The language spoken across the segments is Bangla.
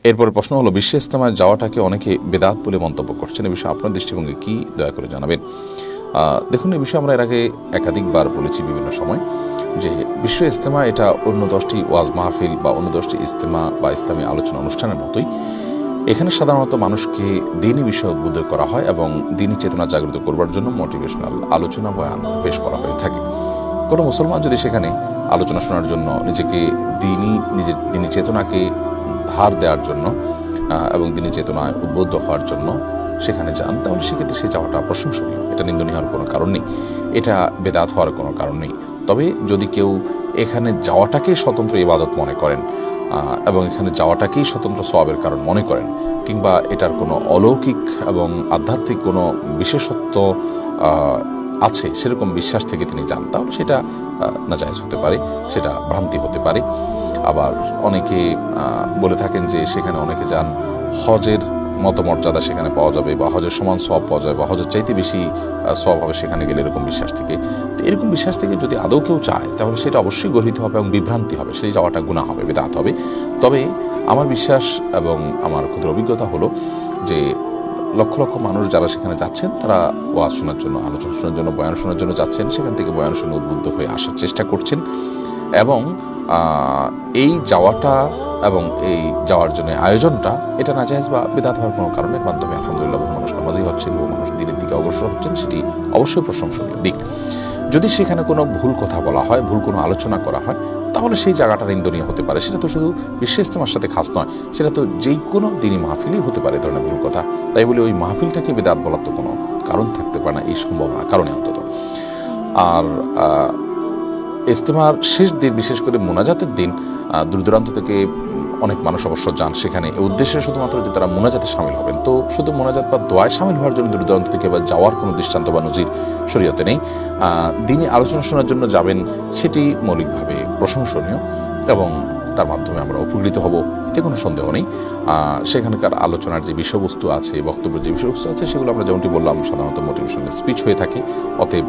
এরপরে প্রশ্ন হলো, বিশ্ব ইজতেমায় যাওয়াটাকে অনেকে বেদাত বলে মন্তব্য করছেন, এ বিষয়ে আপনার দৃষ্টিভঙ্গি কি, দয়া করে জানাবেন। দেখুন, এই বিষয়ে আমরা এর আগে একাধিকবার বলেছি বিভিন্ন সময় যে বিশ্ব ইজতেমা এটা অন্য 10টি ওয়াজ মাহফিল বা অন্য 10টি ইজতেমা বা ইসলামী আলোচনা অনুষ্ঠানের মতোই। এখানে সাধারণত মানুষকে দিনই বিষয়ে উদ্বুদ্ধ করা হয় এবং দিনই চেতনা জাগ্রত করবার জন্য মোটিভেশনাল আলোচনা বয়ান পেশ করা হয়ে থাকে। কোনো মুসলমান যদি সেখানে আলোচনা শোনার জন্য নিজেকে দিনী চেতনাকে ধার দেওয়ার জন্য এবং দিনী চেতনায় উদ্বুদ্ধ হওয়ার জন্য সেখানে যান, তাহলে সেক্ষেত্রে সে যাওয়াটা প্রশংসনীয়। এটা নিন্দনীয় হওয়ার কোনো কারণ নেই, এটা বেদাত হওয়ার কোনো কারণ নেই। তবে যদি কেউ এখানে যাওয়াটাকেই স্বতন্ত্র ইবাদত মনে করেন এবং এখানে যাওয়াটাকেই স্বতন্ত্র সওয়াবের কারণ মনে করেন, কিংবা এটার কোনো অলৌকিক এবং আধ্যাত্মিক কোনো বিশেষত্ব আছে সেরকম বিশ্বাস থেকে তিনি যান, তাহলে সেটা নাজায়েজ হতে পারে, সেটা ভ্রান্তি হতে পারে। আবার অনেকে বলে থাকেন যে সেখানে অনেকে যান হজের মতো মর্যাদা সেখানে পাওয়া যাবে বা হজের সমান সওয়াব পাওয়া যাবে বা হজের চাইতে বেশি সওয়াব হবে সেখানে গেলে, এরকম বিশ্বাস থেকে। তো এরকম বিশ্বাস থেকে যদি আদৌ কেউ চায় তাহলে সেটা অবশ্যই গর্হিত হবে এবং বিভ্রান্তি হবে, সেই যাওয়াটা গুনাহ হবে, বিদআত হবে। তবে আমার বিশ্বাস এবং আমার ক্ষুদ্র অভিজ্ঞতা হলো যে লক্ষ লক্ষ মানুষ যারা সেখানে যাচ্ছেন তারা ওয়াজ শোনার জন্য, আলোচনা শোনার জন্য, বয়ান শোনার জন্য যাচ্ছেন, সেখান থেকে বয়ান শুনে উদ্বুদ্ধ হয়ে আসার চেষ্টা করছেন এবং এই যাওয়াটা এবং এই যাওয়ার জন্য আয়োজনটা এটা নাজায়েজ বা বিদআত হওয়ার কোনো কারণের মাধ্যমে আলহামদুলিল্লাহ বহু মানুষ নামাজি হচ্ছেন, বহু মানুষ দিনের দিকে অগ্রসর হচ্ছেন, সেটি অবশ্যই প্রশংসনীয় দিক। যদি সেখানে কোনো ভুল কথা বলা হয়, ভুল কোনো আলোচনা করা হয়, তাহলে সেই জায়গাটা নিন্দনীয় হতে পারে। সেটা তো শুধু বিশ্ব ইজতেমার সাথে খাস নয়, সেটা তো যেই কোনো দিনই মাহফিলই হতে পারে ধরনের ভুল কথা। তাই বলে ওই মাহফিলটাকে বিদআত বলার তো কোনো কারণ থাকতে পারে না, এই সম্ভাবনার কারণে অন্তত। আর ইজতেমার শেষ দিন, বিশেষ করে মোনাজাতের দিন, দূর দূরান্ত থেকে অনেক মানুষ অবশ্য যান সেখানে এই উদ্দেশ্যে শুধুমাত্র যে তারা মোনাজাতে সামিল হবেন। তো শুধু মোনাজাত বা দোয়ায় সামিল হওয়ার জন্য দূর দূরান্ত থেকে বা যাওয়ার কোনো দৃষ্টান্ত বা নজির শরীয়তে নেই। দিনই আলোচনা শোনার জন্য যাবেন, সেটি মৌলিকভাবে প্রশংসনীয় এবং তার মাধ্যমে আমরা উপকৃত হব, এতে কোনো সন্দেহ নেই। সেখানকার আলোচনার যে বিষয়বস্তু আছে, বক্তব্যের যে বিষয়বস্তু আছে, সেগুলো আমরা যেমনটি বললাম সাধারণত মোটিভেশনাল স্পিচ হয়ে থাকে। অতএব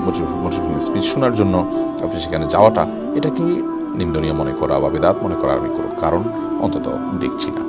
মোটিভেশনাল স্পিচ শোনার জন্য আপনি সেখানে যাওয়াটা, এটা কি নিন্দনীয় মনে করা বা বিদআত মনে করা আমি কোনো কারণ অন্তত দেখছি না।